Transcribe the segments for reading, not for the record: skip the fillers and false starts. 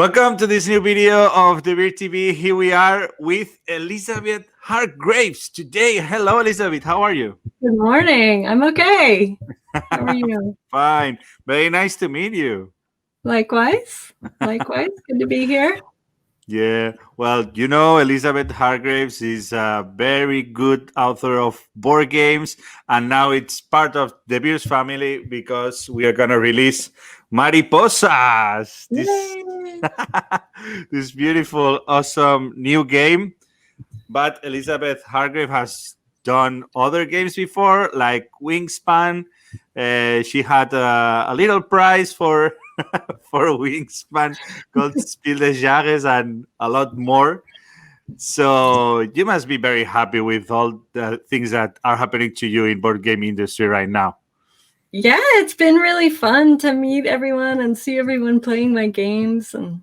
Welcome to this new video of the Beer TV. Here we are with Elizabeth Hargrave today. Hello, Elizabeth. How are you? Good morning. I'm okay. How are you? Fine. Very nice to meet you. Likewise. Likewise. Good to be here. Yeah. Well, you know, Elizabeth Hargraves is a very good author of board games, and now it's part of the Beers family because we are going to release Mariposas. This beautiful, awesome new game. But Elizabeth Hargrave has done other games before, like Wingspan. She had a little prize for for Wingspan called Spiel des Jahres and a lot more. So you must be very happy with all the things that are happening to you in board game industry right now. Yeah, it's been really fun to meet everyone and see everyone playing my games, and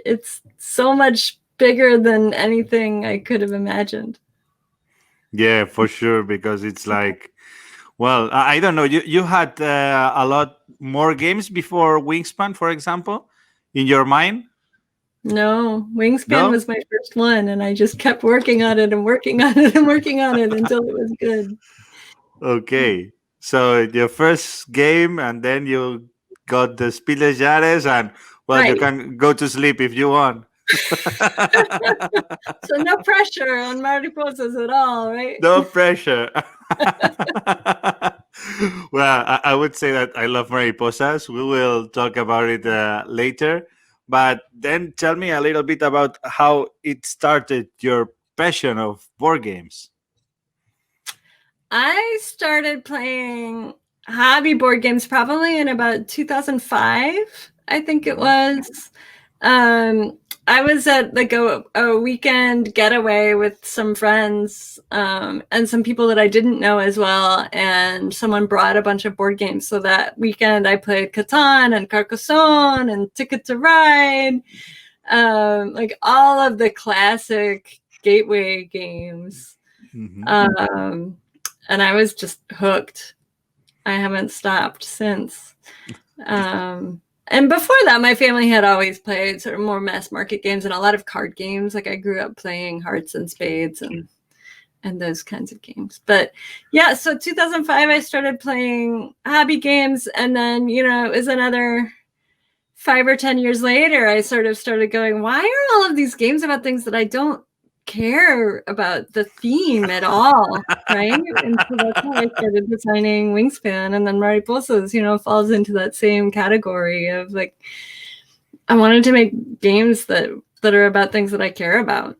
it's so much bigger than anything I could have imagined. Yeah, for sure, because it's like, well, I don't know. You had a lot more games before Wingspan, for example, in your mind? No, Wingspan was my first one, and I just kept working on it and working on it and working on it until it was good. Okay. So your first game, and then you got the Spiel des Jahres, and well, right. You can go to sleep if you want. So no pressure on Mariposas at all, right? No pressure. Well, I would say that I love Mariposas. We will talk about it later. But then tell me a little bit about how it started, your passion of board games. I started playing hobby board games probably in about 2005, I think it was. I was at like a weekend getaway with some friends and some people that I didn't know as well. And someone brought a bunch of board games. So that weekend I played Catan and Carcassonne and Ticket to Ride, like all of the classic gateway games. Mm-hmm. And I was just hooked. I haven't stopped since. And before that, my family had always played sort of more mass market games and a lot of card games. Like I grew up playing hearts and spades and those kinds of games. But yeah, so 2005, I started playing hobby games. And then, you know, it was another 5 or 10 years later, I sort of started going, why are all of these games about things that I don't care about the theme at all, right? And so that's how I started designing Wingspan, and then Mariposas, you know, falls into that same category of like, I wanted to make games that are about things that I care about.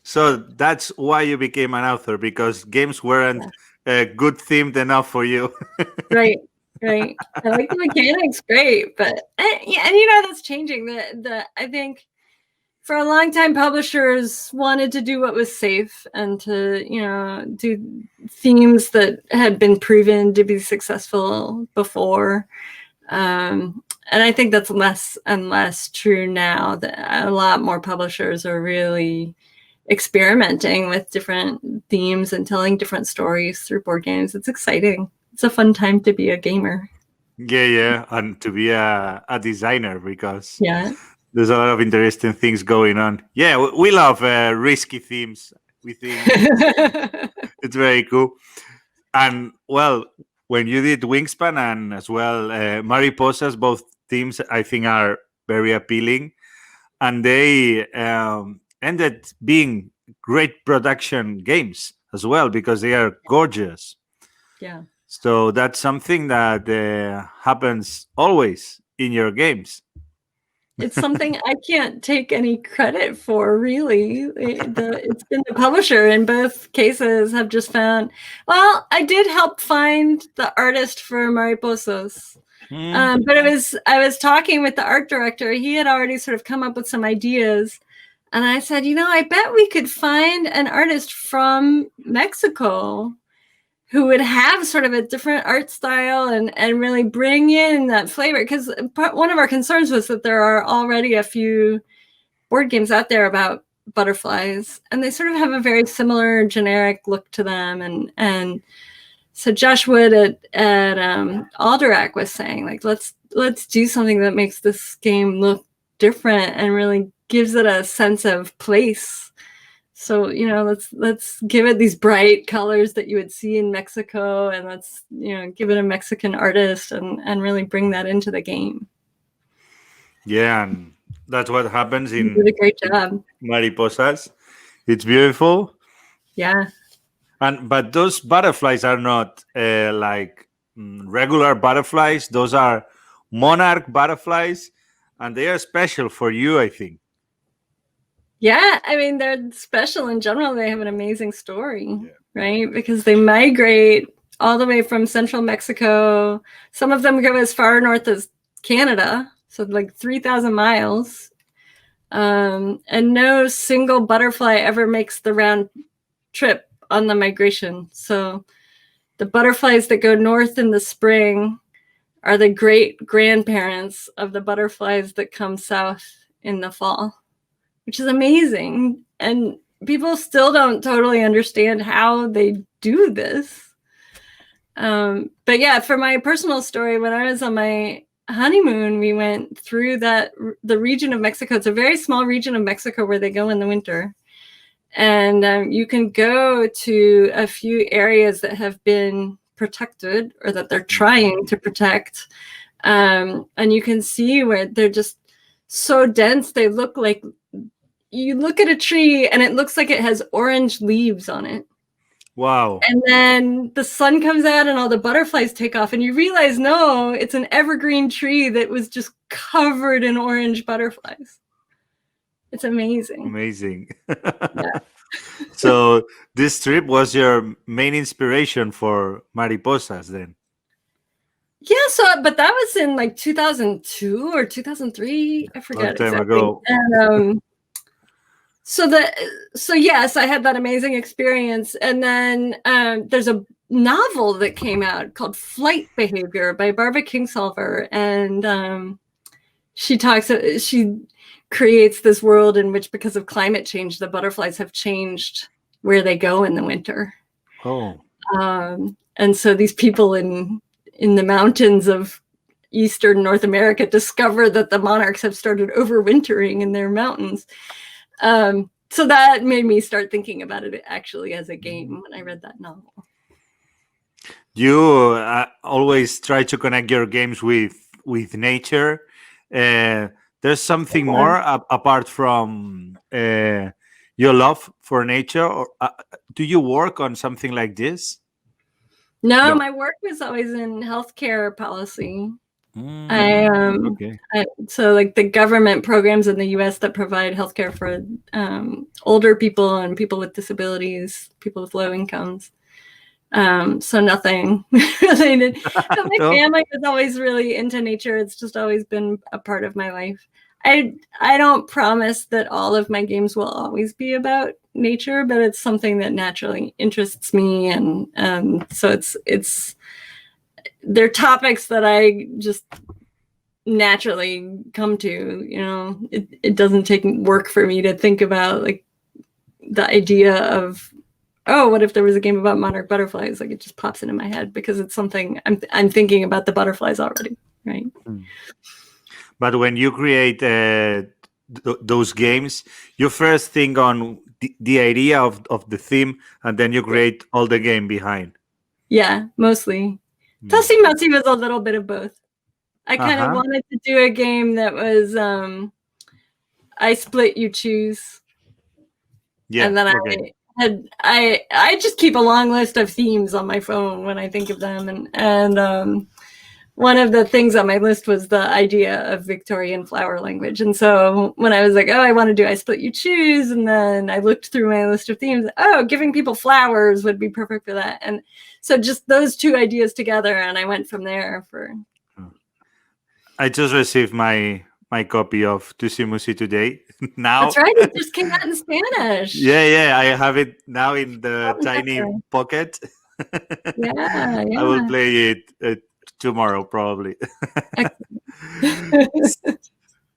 So that's why you became an author, because games weren't good themed enough for you. Right. I like the mechanics, great, but and you know, that's changing. I think for a long time, publishers wanted to do what was safe and to, you know, do themes that had been proven to be successful before. And I think that's less and less true now. That a lot more publishers are really experimenting with different themes and telling different stories through board games. It's exciting. It's a fun time to be a gamer. Yeah, and to be a designer, because there's a lot of interesting things going on. Yeah, we love risky themes. We think it's very cool. And well, when you did Wingspan and as well Mariposas, both themes I think are very appealing, and they ended being great production games as well because they are gorgeous. Yeah. So that's something that happens always in your games. It's something I can't take any credit for, really. It's been the publisher in both cases have just found, well, I did help find the artist for Mariposas. But I was talking with the art director. He had already sort of come up with some ideas. And I said, you know, I bet we could find an artist from Mexico who would have sort of a different art style and really bring in that flavor. Because one of our concerns was that there are already a few board games out there about butterflies, and they sort of have a very similar generic look to them. And so Josh Wood at Alderac was saying, like, let's do something that makes this game look different and really gives it a sense of place. So, let's give it these bright colors that you would see in Mexico, and let's, give it a Mexican artist and really bring that into the game. Yeah, and that's what happens in You did a great job. Mariposas. It's beautiful. Yeah. But those butterflies are not like regular butterflies. Those are Monarch Butterflies, and they are special for you, I think. Yeah, I mean, they're special in general. They have an amazing story, right? Because they migrate all the way from central Mexico. Some of them go as far north as Canada, so like 3,000 miles. And no single butterfly ever makes the round trip on the migration. So the butterflies that go north in the spring are the great grandparents of the butterflies that come south in the fall, which is amazing. And people still don't totally understand how they do this. But yeah, for my personal story, when I was on my honeymoon, we went through the region of Mexico. It's a very small region of Mexico where they go in the winter. And you can go to a few areas that have been protected or that they're trying to protect. And you can see where they're just so dense. They look like, you look at a tree and it looks like it has orange leaves on it. Wow. And then the sun comes out and all the butterflies take off and you realize, no, it's an evergreen tree that was just covered in orange butterflies. It's amazing. Amazing. Yeah. So this trip was your main inspiration for Mariposas then? Yeah, but that was in like 2002 or 2003. I forget. Long time ago. And so yes, I had that amazing experience. And then there's a novel that came out called Flight Behavior by Barbara Kingsolver. And she creates this world in which, because of climate change, the butterflies have changed where they go in the winter. Oh. And so these people in the mountains of eastern North America discover that the monarchs have started overwintering in their mountains. So that made me start thinking about it actually as a game when I read that novel. You always try to connect your games with nature. There's something more apart from your love for nature, or do you work on something like this? No, my work was always in healthcare policy. So like the government programs in the US that provide healthcare for older people and people with disabilities, people with low incomes. So nothing related. But my family was always really into nature. It's just always been a part of my life. I don't promise that all of my games will always be about nature, but it's something that naturally interests me, and so they're topics that I just naturally come to. It doesn't take work for me to think about like the idea of, oh, what if there was a game about monarch butterflies? Like it just pops into my head because it's something I'm thinking about the butterflies already, right? But when you create those games, you first think on the idea of the theme, and then you create all the game behind. Yeah, mostly. Tussie Mussy was a little bit of both. I kind of wanted to do a game that was I split, you choose. Yeah. And then I just keep a long list of themes on my phone when I think of them. And one of the things on my list was the idea of Victorian flower language. And so when I was like, oh, I want to do I split, you choose. And then I looked through my list of themes. Oh, giving people flowers would be perfect for that. And so just those two ideas together. And I went from there I just received my copy of Tussie Mussy today. Now that's right. It just came out in Spanish. Yeah. I have it now in the tiny pocket. Yeah. I will play it tomorrow probably.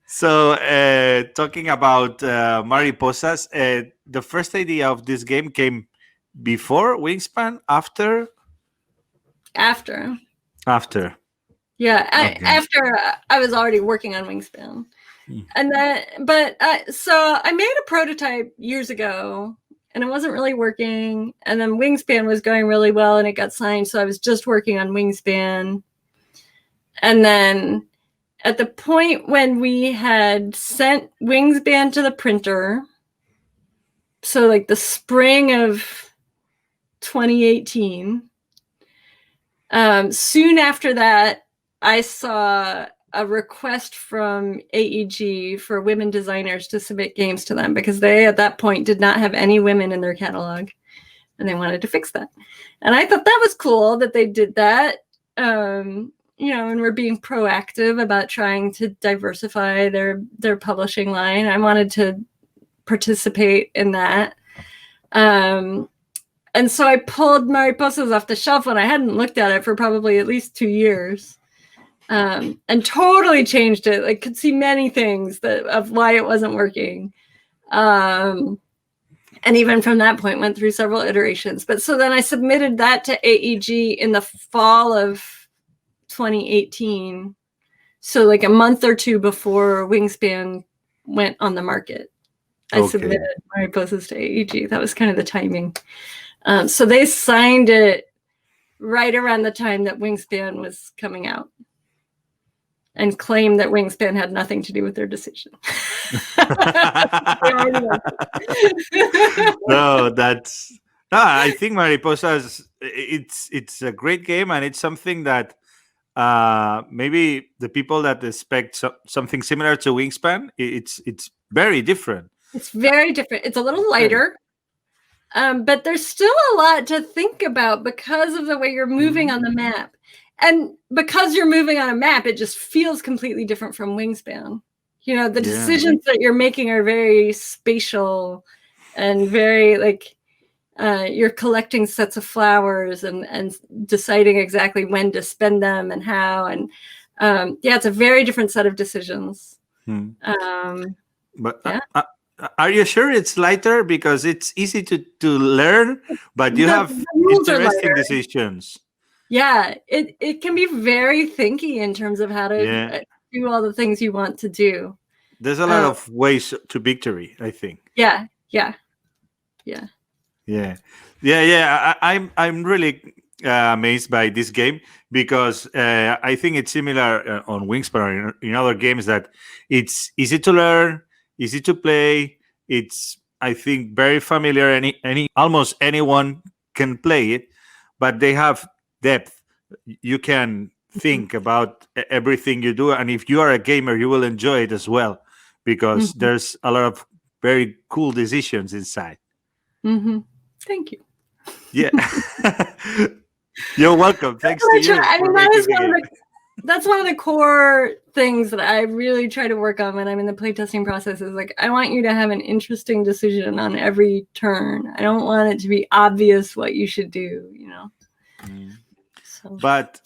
So talking about Mariposas, the first idea of this game came before Wingspan, after? After. Yeah, after I was already working on Wingspan. And then, so I made a prototype years ago, and it wasn't really working. And then Wingspan was going really well, and it got signed. So I was just working on Wingspan. And then at the point when we had sent Wingspan to the printer, so like the spring of 2018, soon after that, I saw a request from AEG for women designers to submit games to them, because they at that point did not have any women in their catalog, and they wanted to fix that. And I thought that was cool that they did that, and we're being proactive about trying to diversify their publishing line. I wanted to participate in that. And so I pulled Mariposas off the shelf when I hadn't looked at it for probably at least 2 years. And totally changed it. Like, could see many things of why it wasn't working. And even from that point, went through several iterations. But so then I submitted that to AEG in the fall of 2018. So like a month or two before Wingspan went on the market, I submitted Mariposas to AEG. That was kind of the timing. So they signed it right around the time that Wingspan was coming out, and claimed that Wingspan had nothing to do with their decision. No, I think Mariposas, it's a great game, and it's something that maybe the people that expect something similar to Wingspan, it's very different. It's very different. It's a little lighter, but there's still a lot to think about because of the way you're moving on the map. And because you're moving on a map, it just feels completely different from Wingspan. The decisions that you're making are very spatial and very like you're collecting sets of flowers and deciding exactly when to spend them and how. And it's a very different set of decisions. But are you sure it's lighter? Because it's easy to learn, but you have interesting decisions. Yeah, it can be very thinky in terms of how to do all the things you want to do. There's a lot of ways to victory, I think. Yeah. I'm really amazed by this game, because I think it's similar on Wingspan or in other games, that it's easy to learn, easy to play. It's, I think, very familiar. Almost anyone can play it, but they have depth. You can think about everything you do, and if you are a gamer, you will enjoy it as well, because there's a lot of very cool decisions inside. Thank you. Yeah. You're welcome. Thanks to you. I mean, that's one of the core things that I really try to work on when I'm in the playtesting process, is like, I want you to have an interesting decision on every turn. I don't want it to be obvious what you should do, So. But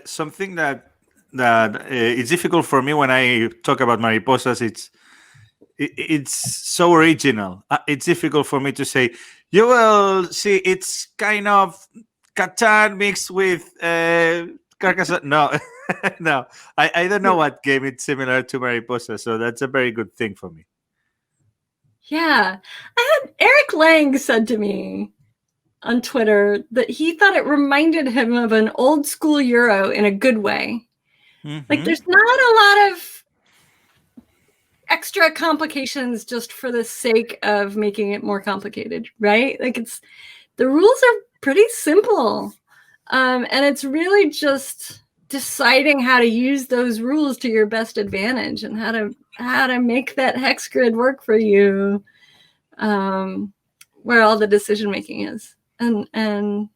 something that it's difficult for me when I talk about Mariposas, it's so original. It's difficult for me to say, you will see, it's kind of Catan mixed with Carcassonne. No, no. I don't know what game it's similar to Mariposa, so that's a very good thing for me. Yeah. Eric Lang said to me on Twitter that he thought it reminded him of an old school Euro in a good way. Like, there's not a lot of extra complications just for the sake of making it more complicated, right? Like, the rules are pretty simple. And it's really just deciding how to use those rules to your best advantage, and how to make that hex grid work for you, where all the decision making is. And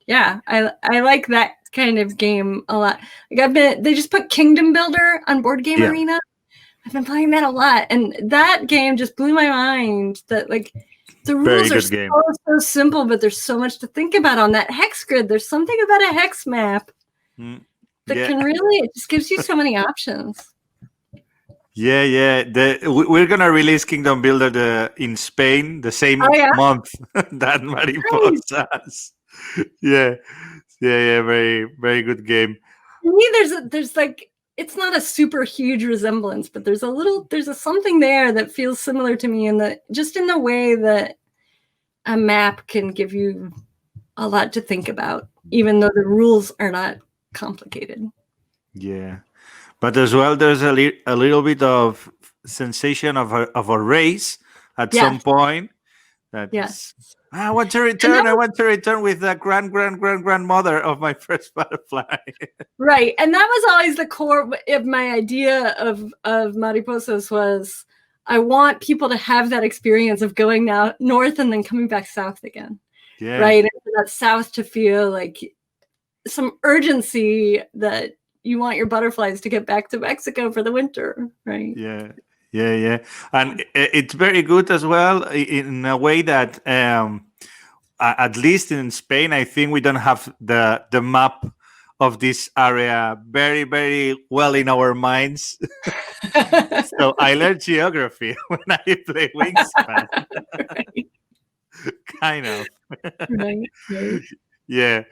yeah, I like that kind of game a lot. Like, they just put Kingdom Builder on Board Game Arena. I've been playing that a lot, and that game just blew my mind. That, like, the rules are so simple, but there's so much to think about on that hex grid. There's something about a hex map that can really, it just gives you so many options. Yeah. We're gonna release Kingdom Builder in Spain the same month that Mariposas. Yeah. Very, very good game. To me, there's like, it's not a super huge resemblance, but there's something there that feels similar to me in the way that a map can give you a lot to think about, even though the rules are not complicated. Yeah, but as well, there's a little bit of sensation of a race at some point. I want to return. I want to return with the grandmother of my first butterfly. Right, and that was always the core of my idea of Mariposas was I want people to have that experience of going now north and then coming back south again. Yeah. Right, and for that south to feel like some urgency that you want your butterflies to get back to Mexico for the winter, right? Yeah. And it's very good as well in a way that at least in Spain, I think we don't have the map of this area very, very well in our minds. So I learned geography when I play Wingspan. Right. Kind of. Right. Yeah.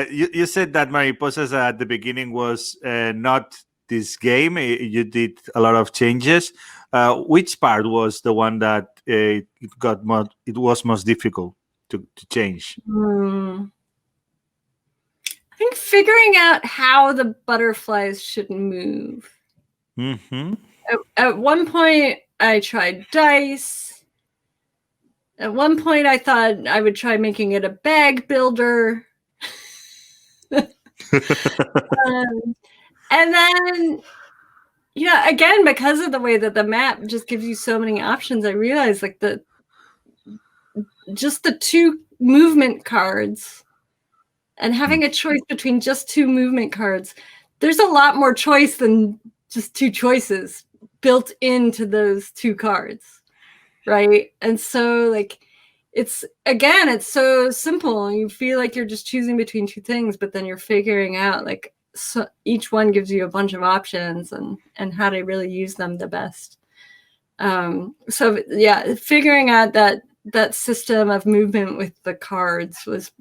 You said that Mariposas at the beginning was not this game. You did a lot of changes. Which part was the one that it was most difficult to change? I think figuring out how the butterflies should move. Mm-hmm. At one point, I tried dice. At one point, I thought I would try making it a bag builder. And then, again, because of the way that the map just gives you so many options, I realized like the 2 movement cards and having a choice between just 2 movement cards, there's a lot more choice than just 2 choices built into those 2 cards, right? And so like it's so simple. You feel like you're just choosing between 2 things, but then you're figuring out like so each one gives you a bunch of options and how to really use them the best. So yeah, figuring out that system of movement with the cards was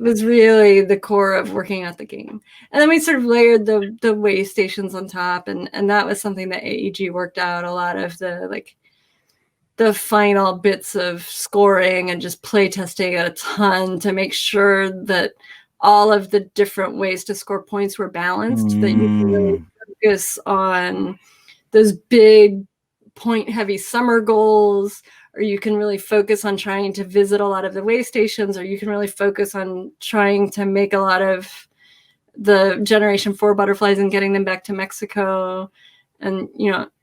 really the core of working out the game. And then we sort of layered the way stations on top, and that was something that AEG worked out a lot of the final bits of scoring and just play testing a ton to make sure that all of the different ways to score points were balanced, that you can really focus on those big point-heavy summer goals, or you can really focus on trying to visit a lot of the way stations, or you can really focus on trying to make a lot of the Generation 4 butterflies and getting them back to Mexico. And,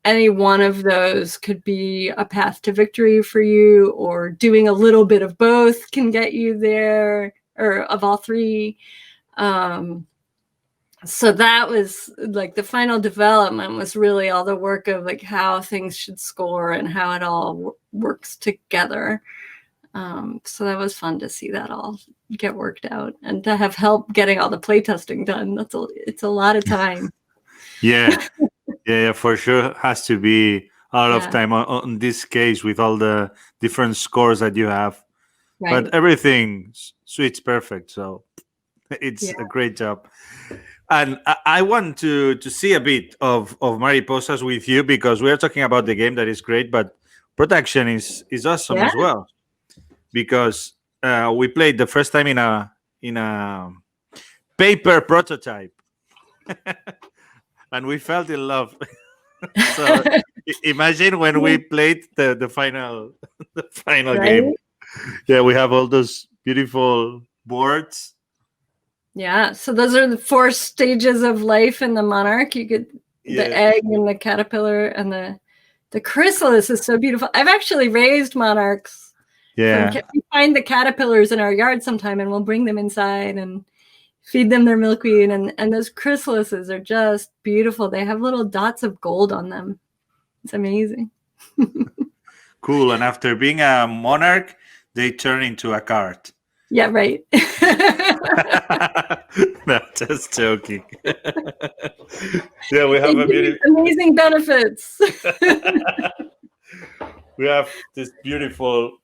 any one of those could be a path to victory for you, or doing a little bit of both can get you there, or of all 3. So that was like the final development was really all the work of like how things should score and how it all works together. So that was fun to see that all get worked out and to have help getting all the playtesting done. It's a lot of time. Yeah, for sure. Has to be a lot of time on this case with all the different scores that you have. Right. But everything suits perfect. So it's a great job. And I want to see a bit of Mariposas with you, because we are talking about the game that is great, but production is awesome as well. Because we played the first time in a paper prototype, and we fell in love. So imagine when we played the final game. Yeah, we have all those beautiful boards. Yeah, so those are the 4 stages of life in the monarch. You get the egg and the caterpillar, and the chrysalis is so beautiful. I've actually raised monarchs. Yeah. We find the caterpillars in our yard sometime, and we'll bring them inside and feed them their milkweed. And those chrysalises are just beautiful. They have little dots of gold on them. It's amazing. Cool. And after being a monarch, they turn into a card. Yeah, right. No, just joking. Yeah, we have amazing benefits. We have this beautiful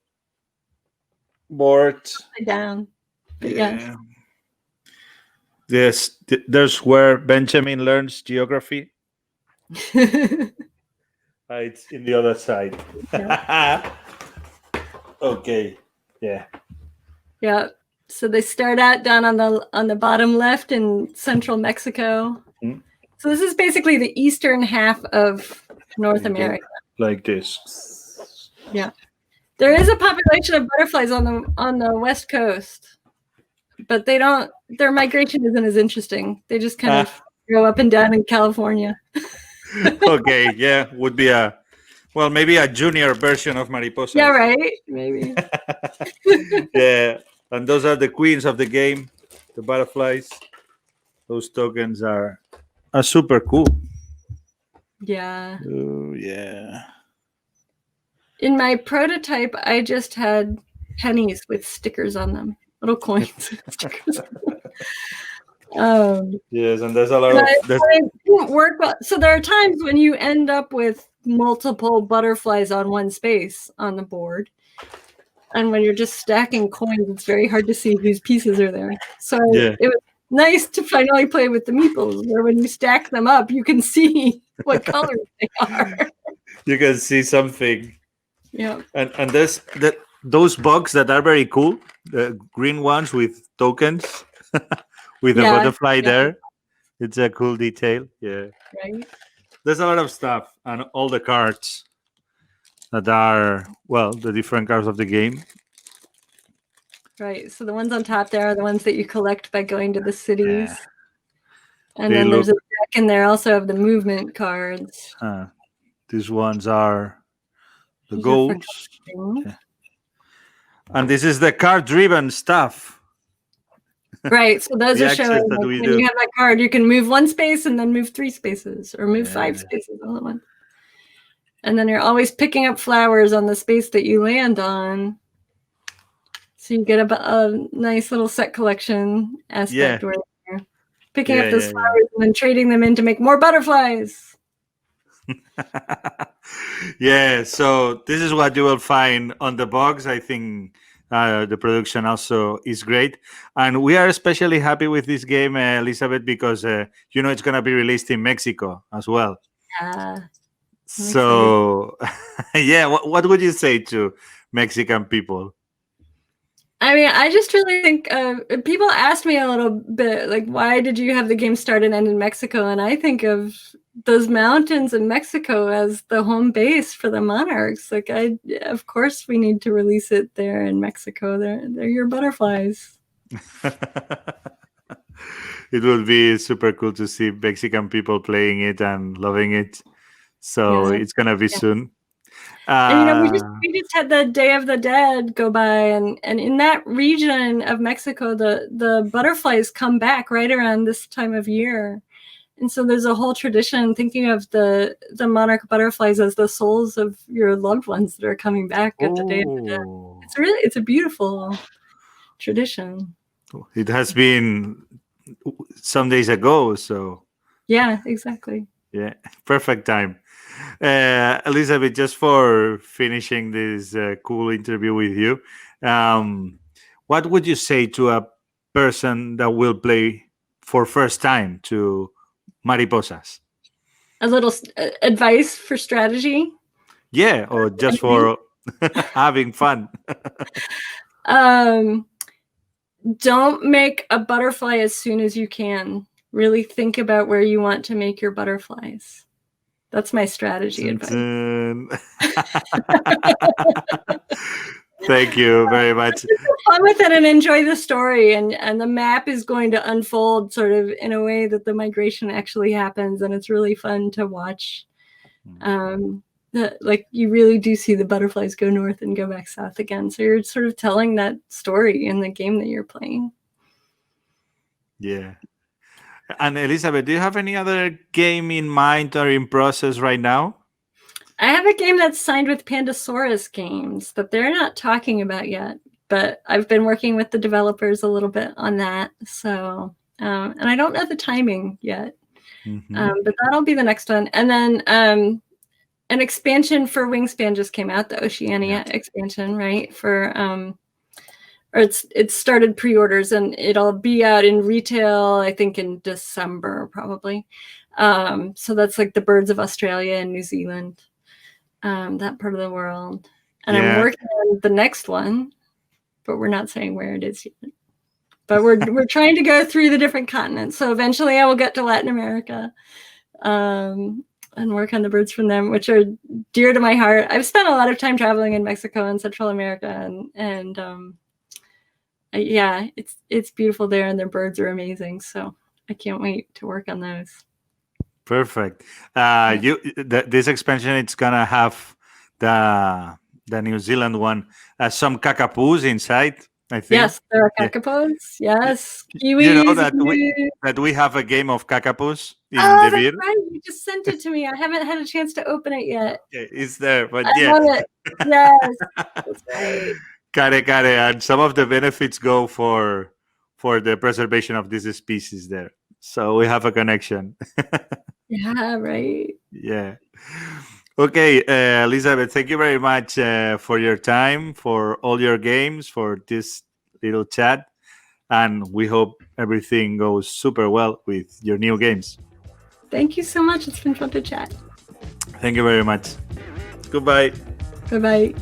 board. Upside down. But yeah. Yes, there's where Benjamin learns geography. It's in the other side. Yeah. Okay. Yeah. Yeah. So they start out down on the bottom left in central Mexico. Mm-hmm. So this is basically the eastern half of North America. Like this. Yeah. There is a population of butterflies on the west coast, but their migration isn't as interesting. They just kind of go up and down in California. Okay, yeah, would be maybe a junior version of mariposas. Yeah, right? Maybe. Yeah, and those are the queens of the game, the butterflies. Those tokens are super cool. Yeah. Oh, yeah. In my prototype, I just had pennies with stickers on them, little coins. Yes, and there's a lot of. It didn't work well. So there are times when you end up with multiple butterflies on one space on the board, and when you're just stacking coins, it's very hard to see whose pieces are there. So it was nice to finally play with the meeples, where when you stack them up, you can see what colors they are. You can see something. Yeah. And there's those bugs that are very cool, the green ones with tokens, with a butterfly there. It's a cool detail. Yeah. Right. There's a lot of stuff, and all the cards that are, the different cards of the game. Right. So the ones on top there are the ones that you collect by going to the cities. Yeah. And then there's a deck in there also of the movement cards. These ones are the goals. Yeah. And this is the card-driven stuff. Right. So those are showing when you have that card, you can move one space and then move 3 spaces or move 5 spaces all at once. And then you're always picking up flowers on the space that you land on. So you get a nice little set collection aspect where you're picking up those flowers and then trading them in to make more butterflies. Yeah, so this is what you will find on the box. I think the production also is great. And we are especially happy with this game, Elizabeth, because, it's going to be released in Mexico as well. Yeah. So, what would you say to Mexican people? I mean, I just really think people asked me a little bit, like, why did you have the game start and end in Mexico? And I think of those mountains in Mexico as the home base for the Monarchs. Like, of course, we need to release it there in Mexico. They're your butterflies. It would be super cool to see Mexican people playing it and loving it. So it's gonna be soon. And, we just had the Day of the Dead go by, and in that region of Mexico, the butterflies come back right around this time of year. And so there's a whole tradition thinking of the monarch butterflies as the souls of your loved ones that are coming back at the Day of the Dead. It's a beautiful tradition. It has been some days ago, so. Yeah, exactly. Yeah, perfect time. Elizabeth, just for finishing this cool interview with you, what would you say to a person that will play for first time to Mariposas? A little advice for strategy? Yeah, or just for having fun. Don't make a butterfly as soon as you can. Really think about where you want to make your butterflies. That's my strategy advice. Thank you very much. Have fun with it and enjoy the story. And the map is going to unfold sort of in a way that the migration actually happens. And it's really fun to watch. You really do see the butterflies go north and go back south again. So you're sort of telling that story in the game that you're playing. Yeah. And Elizabeth, do you have any other game in mind or in process right now? I have a game that's signed with Pandasaurus Games that they're not talking about yet, but I've been working with the developers a little bit on that. So, and I don't know the timing yet, but that'll be the next one. And then an expansion for Wingspan just came out, the Oceania expansion, right? For or it's started pre-orders, and it'll be out in retail, I think, in December probably. So that's like the birds of Australia and New Zealand, that part of the world. And I'm working on the next one, but we're not saying where it is yet. But we're trying to go through the different continents. So eventually I will get to Latin America, and work on the birds from them, which are dear to my heart. I've spent a lot of time traveling in Mexico and Central America, and yeah, it's beautiful there, and their birds are amazing. So I can't wait to work on those. Perfect. This expansion, it's gonna have the New Zealand one, some kakapoos inside, I think. Yes, there are kakapoos. Yes, kiwis. You know that we have a game of kakapoos in the beer. That's right. You just sent it to me. I haven't had a chance to open it yet. It's there, but I love it. Yes, that's right. Care, and some of the benefits go for the preservation of this species there. So we have a connection. Yeah, right. Yeah. Okay, Elizabeth, thank you very much for your time, for all your games, for this little chat. And we hope everything goes super well with your new games. Thank you so much. It's been fun to chat. Thank you very much. Goodbye. Bye-bye.